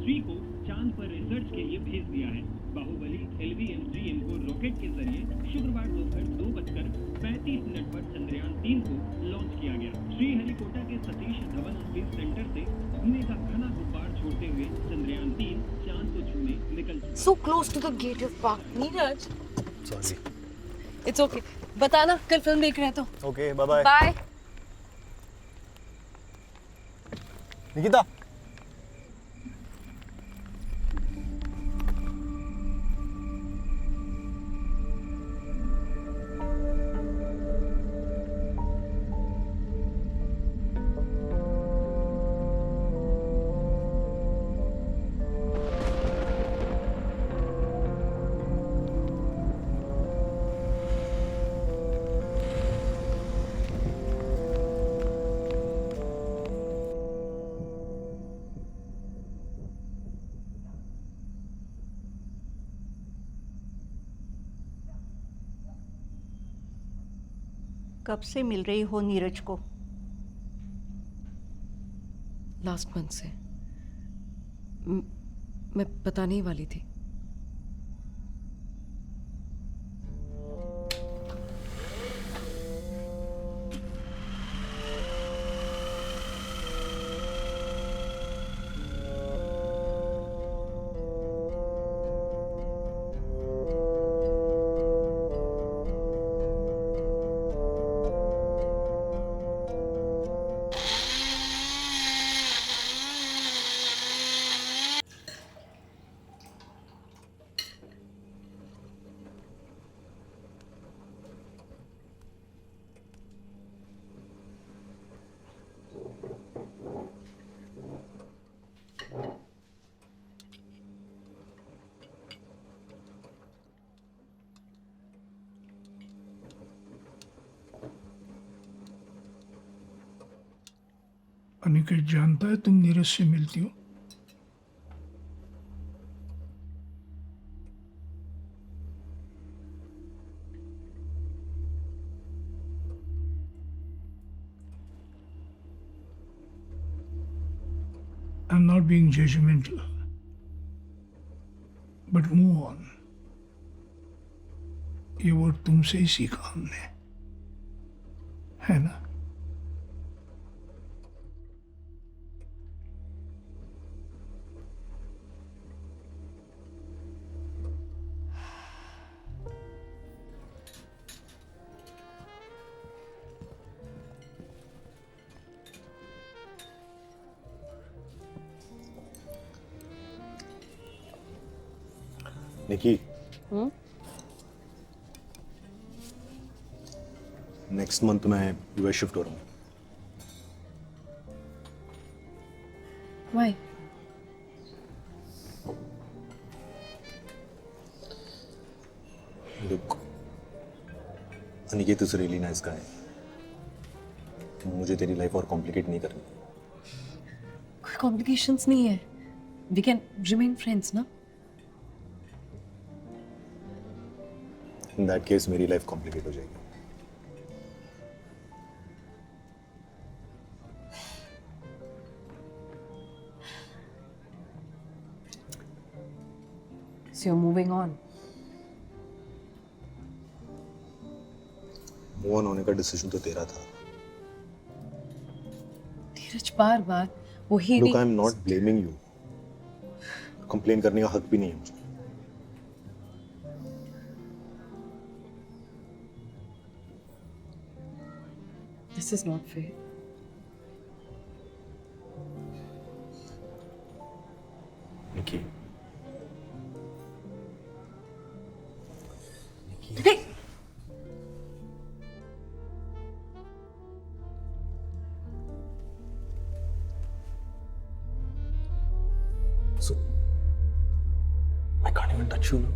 श्री को चांद पर रिसर्च के लिए भेज दिया है। बाहुबली LV-M3M को रॉकेट के जरिए शुक्रवार दोपहर 2:35 पर चंद्रयान 3 को लॉन्च किया गया। श्रीहरिकोटा के सतीश धवन स्पेस सेंटर से धुएं का घना गुब्बार छोड़ते हुए चंद्रयान 3 चांद को छूने निकल चुका। So close to the gate of park. Neeraj, sorry. it's okay. बताना कल फिल्म देख रहे हैं तो। Okay, bye bye. Bye. Nikita, कब से मिल रही हो नीरज को? लास्ट मंथ से मैं बताने ही वाली थी। अनिकेत जानता है तुम नीरज से मिलती हो? I'm not being judgmental, but move on. ये वर्ड तुमसे ही सीखा हमने, है ना? निकी, नेक्स्ट मंथ मैं यूएस शिफ्ट हो रहा हूँ। Why? Look, Aniket is really nice guy. मुझे तेरी लाइफ और कॉम्प्लिकेट नहीं करनी। कोई कॉम्प्लिकेशंस नहीं है। We can remain friends ना? इन दैट केस मेरी लाइफ कॉम्प्लिकेट हो जाएगी। So you're moving on. Move on होने का डिसीजन तो तेरा था। नीरज बार-बार वही लुक, नहीं। I am not blaming you. Complain करने का हक भी नहीं है मुझे। This is not fair. Nikki, Hey! so I can't even touch you now.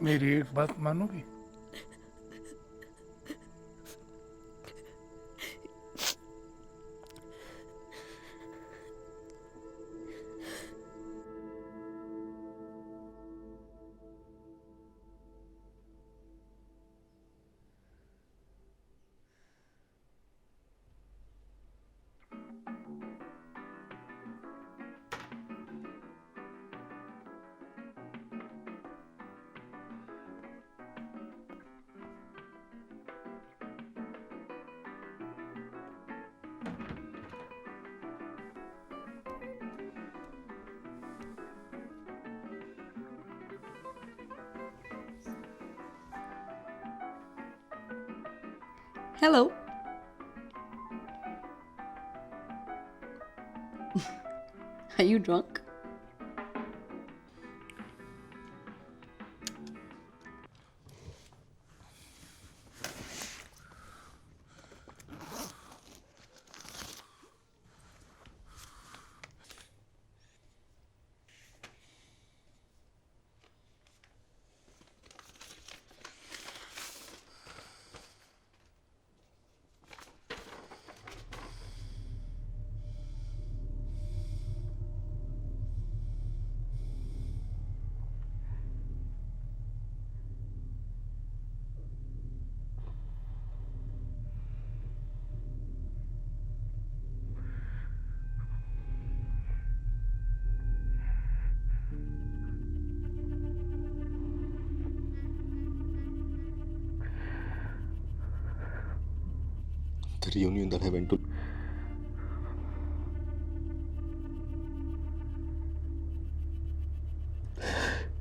मेरी एक बात मानोगी? Hello. Are you drunk? The reunion that I went to.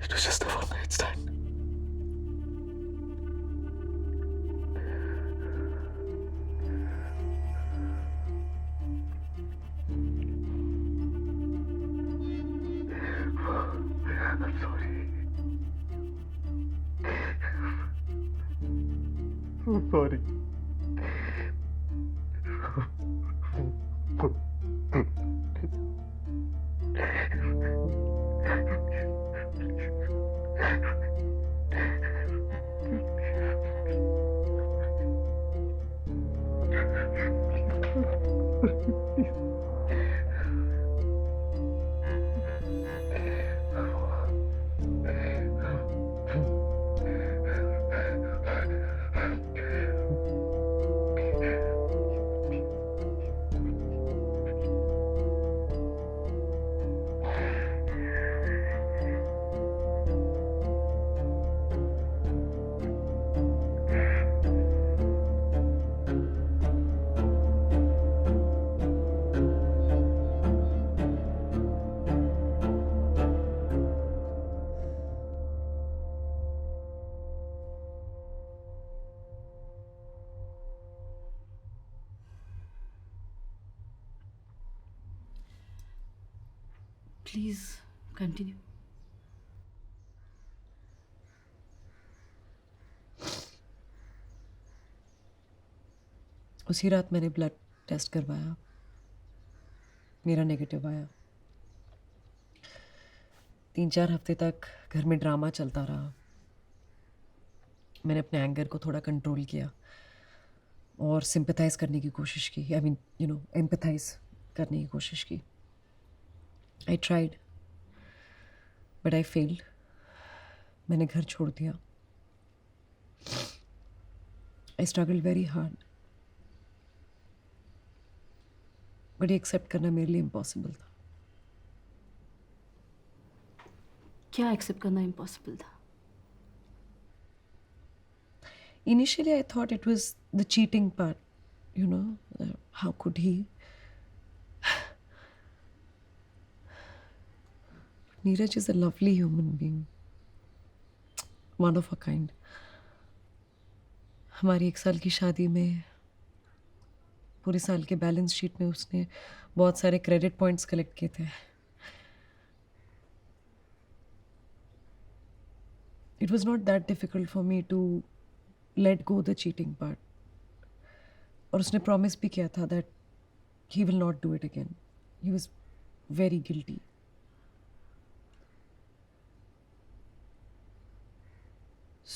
It was just a one night stand. I'm sorry. I'm sorry. Please continue. उसी रात मैंने blood test करवाया, मेरा negative आया। 3-4 हफ्ते तक घर में ड्रामा चलता रहा। मैंने अपने एंगर को थोड़ा कंट्रोल किया और सिंपैथाइज करने की कोशिश की, आई मीन एम्पैथाइज करने की कोशिश की। I tried but I failed. मैंने घर छोड़ दिया। आई स्ट्रगल्ड वेरी हार्ड, बट ये एक्सेप्ट करना मेरे लिए इम्पॉसिबल था। क्या एक्सेप्ट करना इम्पॉसिबल था? Initially, I thought it was the cheating part. How could he? Neeraj is a lovely human being. One of a kind. हमारी 1 साल की शादी में पूरे साल के बैलेंस शीट में उसने बहुत सारे क्रेडिट पॉइंट्स कलेक्ट किए थे। It was not that difficult for me to let go the cheating part. और उसने प्रॉमिस भी किया था that he will not do it again. He was very guilty.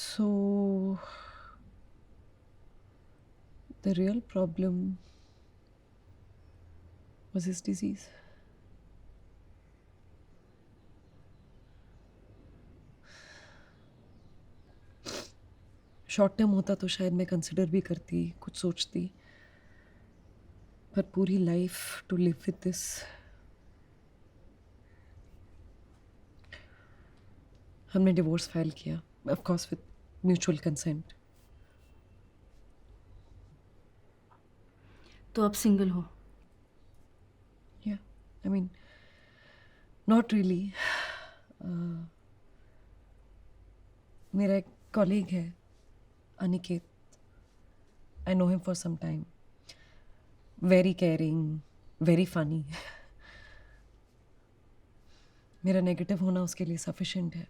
So the real problem was his disease. Short term होता तो शायद मैं consider भी करती, कुछ सोचती, पर पूरी life to live with this. हमने डिवोर्स फाइल किया, of course with mutual consent. तो अब सिंगल हो? या आई मीन नॉट रियली। मेरा एक कॉलीग है Aniket. I know him for some time. Very caring, very funny. मेरा नेगेटिव होना उसके लिए सफिशिएंट है।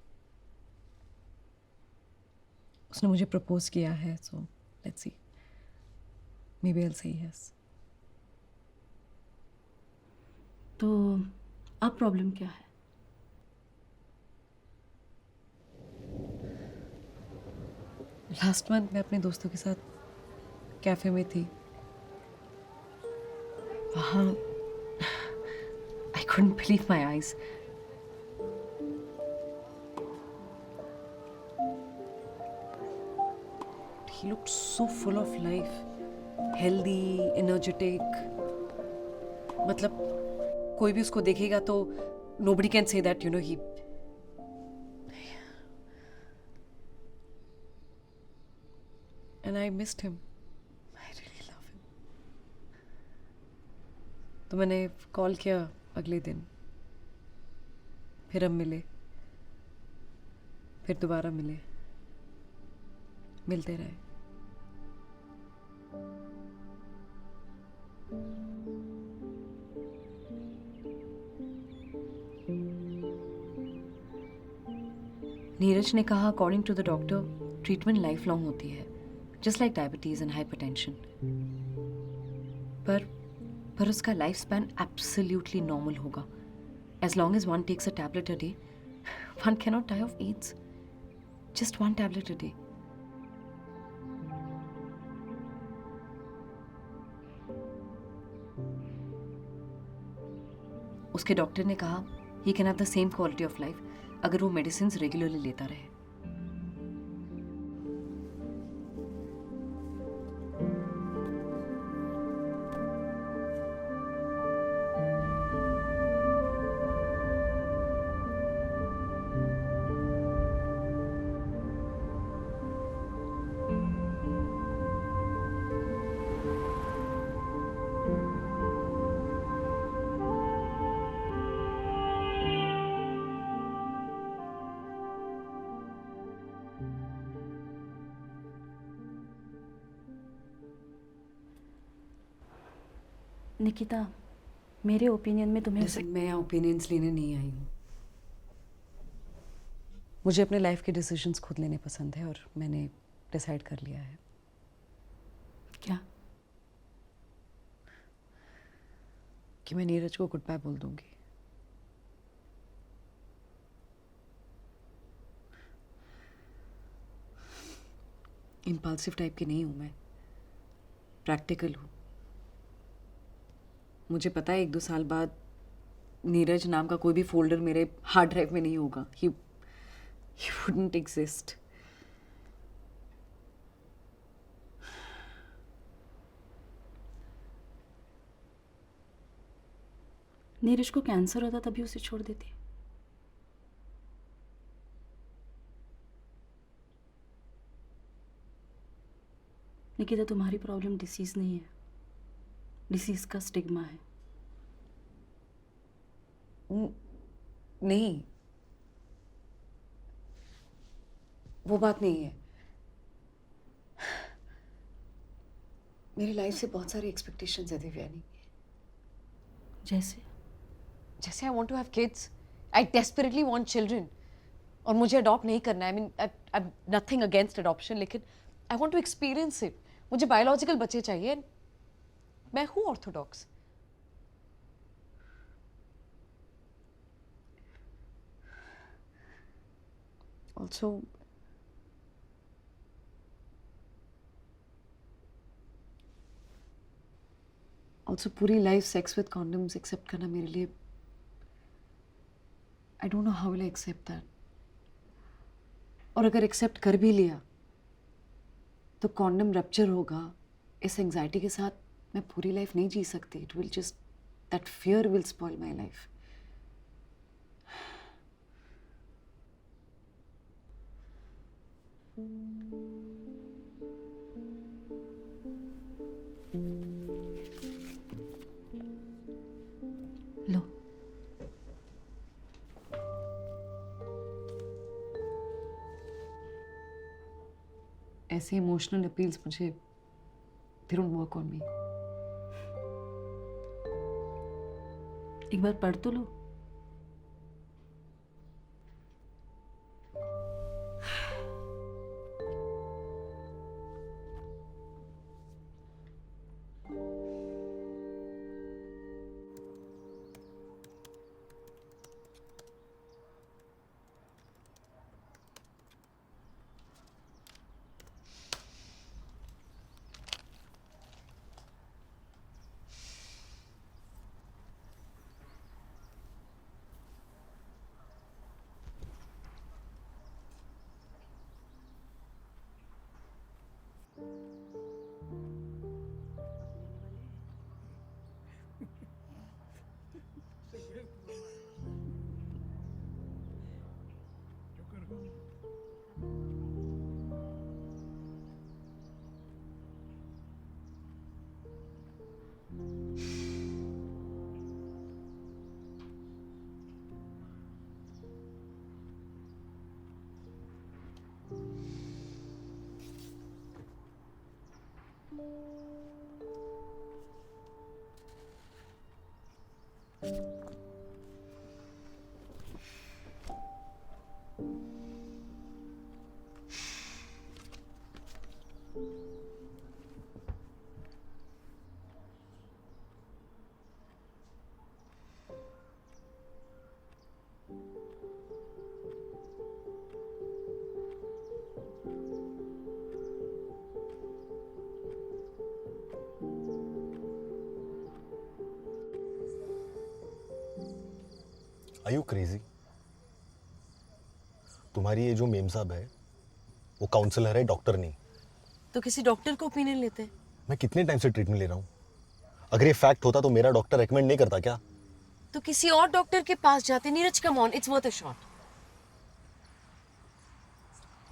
उसने मुझे प्रपोज किया है, so let's see. Maybe I'll say yes. तो अब प्रॉब्लम क्या है? लास्ट मंथ मैं अपने दोस्तों के साथ कैफे में थी। वहाँ I couldn't believe my eyes. He looked so full of life, healthy, energetic. मतलब कोई भी उसको देखेगा तो nobody can say that he. And I missed him. I really love him. तो मैंने कॉल किया अगले दिन, फिर हम मिले, फिर दोबारा मिले, मिलते रहे। नीरज ने कहा according to the doctor treatment life long होती है, just like diabetes and hypertension. पर उसका लाइफ स्पैन एब्सोल्युटली नॉर्मल होगा। As long as one takes a tablet a day, one cannot die of AIDS. Just one tablet a day. उसके doctor ने कहा he can have the same quality of life अगर वो medicine regularly लेता रहे। निकिता, मेरे opinion में तुम्हें Listen, मैं यहाँ ओपिनियंस लेने नहीं आई हूँ। मुझे अपने लाइफ के डिसीजंस खुद लेने पसंद है और मैंने डिसाइड कर लिया है। क्या? कि मैं नीरज को गुड बाय बोल दूंगी। इम्पल्सिव टाइप की नहीं हूं मैं, प्रैक्टिकल हूं। मुझे पता है 1-2 साल बाद नीरज नाम का कोई भी फोल्डर मेरे हार्ड ड्राइव में नहीं होगा। ही वुडंट एग्जिस्ट। नीरज को कैंसर होता तभी उसे छोड़ देती। निकिता, तुम्हारी प्रॉब्लम डिसीज नहीं है, डिसीज का स्टिग्मा है। नहीं, वो बात नहीं है। मेरी लाइफ से बहुत सारी एक्सपेक्टेशंस है दिव्यानी। जैसे जैसे I want to have kids, I desperately want children. और मुझे अडॉप्ट नहीं करना है। I mean I nothing against adoption, लेकिन I want to experience it. मुझे बायोलॉजिकल बच्चे चाहिए। मैं हूँ ऑर्थोडॉक्स। ऑल्सो पूरी life sex with condoms accept करना मेरे लिए, I don't know how will I accept that. और अगर एक्सेप्ट कर भी लिया तो कॉन्डम रप्चर होगा, इस एंजाइटी के साथ मैं पूरी लाइफ नहीं जी सकती। It will just, that fear will spoil my life. लो, ऐसे इमोशनल अपील्स मुझे, they don't work on me। एक बार पढ़ तो लो। Are you crazy? तुम्हारी ये जो मेम साहब है वो काउंसलर है, डॉक्टर नहीं। तो किसी डॉक्टर को ओपिनियन लेते। मैं कितने टाइम से ट्रीटमेंट ले रहा हूँ। अगर ये फैक्ट होता तो मेरा डॉक्टर रेकमेंड नहीं करता क्या? तो किसी और डॉक्टर के पास जाते। Neeraj, come on, it's worth a shot.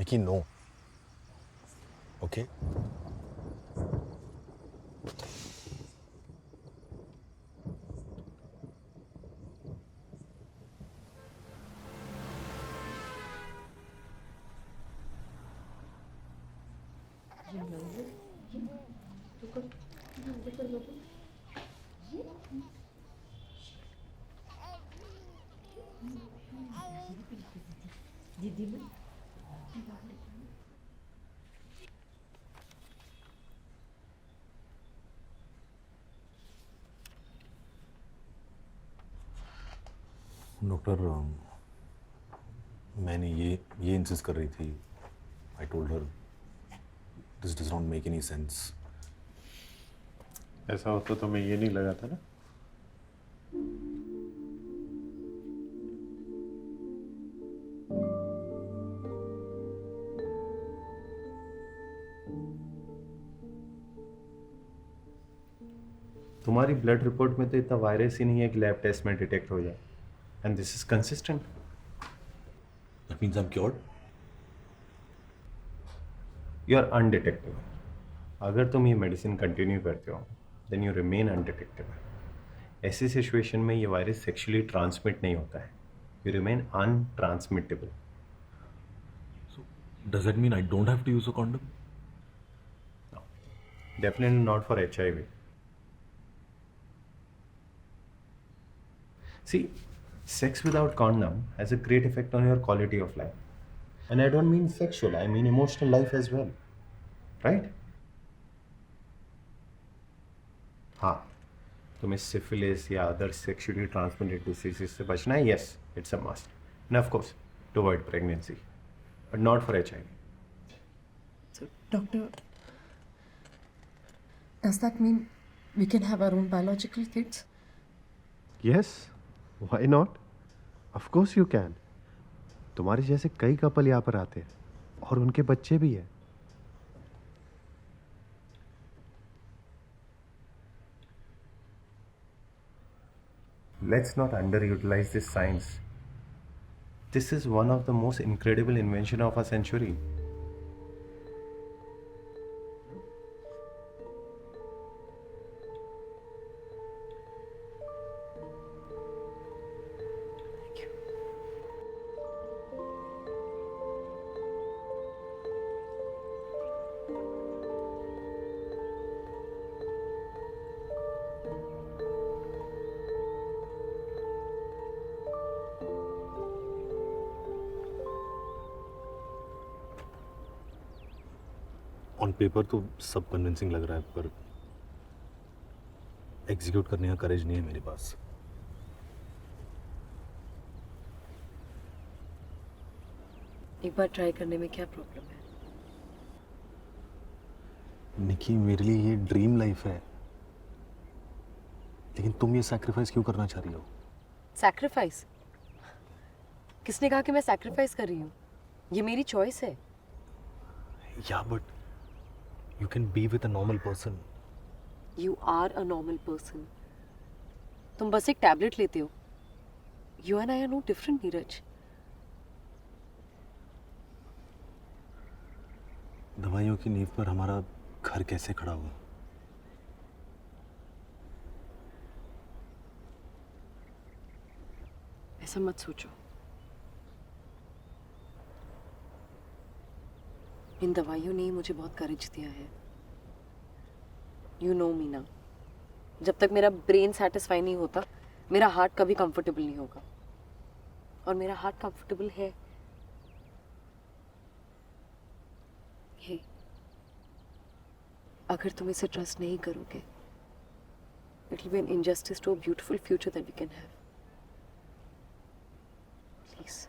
Nikki, no. Okay? Doctor मैंने ये इंसिस्ट कर रही थी. I told her this does not make any sense. ऐसा होता तो मैं ये नहीं लगाता ना. तुम्हारी ब्लड रिपोर्ट में तो इतना वायरस ही नहीं है कि लैब टेस्ट में डिटेक्ट हो जाए. And this is consistent. That means I am cured. You are undetectable. अगर तुम ये मेडिसिन कंटिन्यू करते हो देन यू रिमेन अनडिटेक्टेबल. ऐसी सिचुएशन में ये वायरस सेक्सुअली ट्रांसमिट नहीं होता है. You remain untransmittable. Does that mean I don't have to use a condom? Definitely not for HIV. See, sex without condom has a great effect on your quality of life. And I don't mean sexual, I mean emotional life as well. Right? हाँ, तुम्हें syphilis या other sexually transmitted diseases से बचना है, yes, it's a must. And of course, to avoid pregnancy. But not for HIV. So, doctor, does that mean we can have our own biological kids? Yes, why not? Of course you can. तुम्हारे जैसे कई couple यहाँ पर आते हैं और उनके बच्चे भी हैं. Let's not underutilize this science. This is one of the most incredible invention of our century. On paper तो सब कन्विंसिंग लग रहा है, पर एग्जीक्यूट करने का करेज नहीं है मेरे पास. एक बार ट्राई करने में क्या प्रॉब्लम है? निकी, मेरे लिए ये ड्रीम लाइफ है, लेकिन तुम ये सैक्रिफाइस क्यों करना चाह रही हो? सैक्रिफाइस? किसने कहा कि मैं सैक्रिफाइस कर रही हूँ? ये मेरी चॉइस है. या but you can be with a normal person. You are a normal person. तुम बस एक टैबलेट लेते हो. You and I are no different, Neeraj. दवाइयों की नींव पर हमारा घर कैसे खड़ा हुआ? ऐसा मत सोचो. इन दवाइयों ने मुझे बहुत करेज दिया है. यू नो मी ना. जब तक मेरा ब्रेन सेटिस्फाई नहीं होता, मेरा हार्ट कभी कंफर्टेबल नहीं होगा. और मेरा हार्ट कंफर्टेबल है. हे, अगर तुम इसे ट्रस्ट नहीं करोगे, it will be an injustice to a beautiful future that we can have. Please.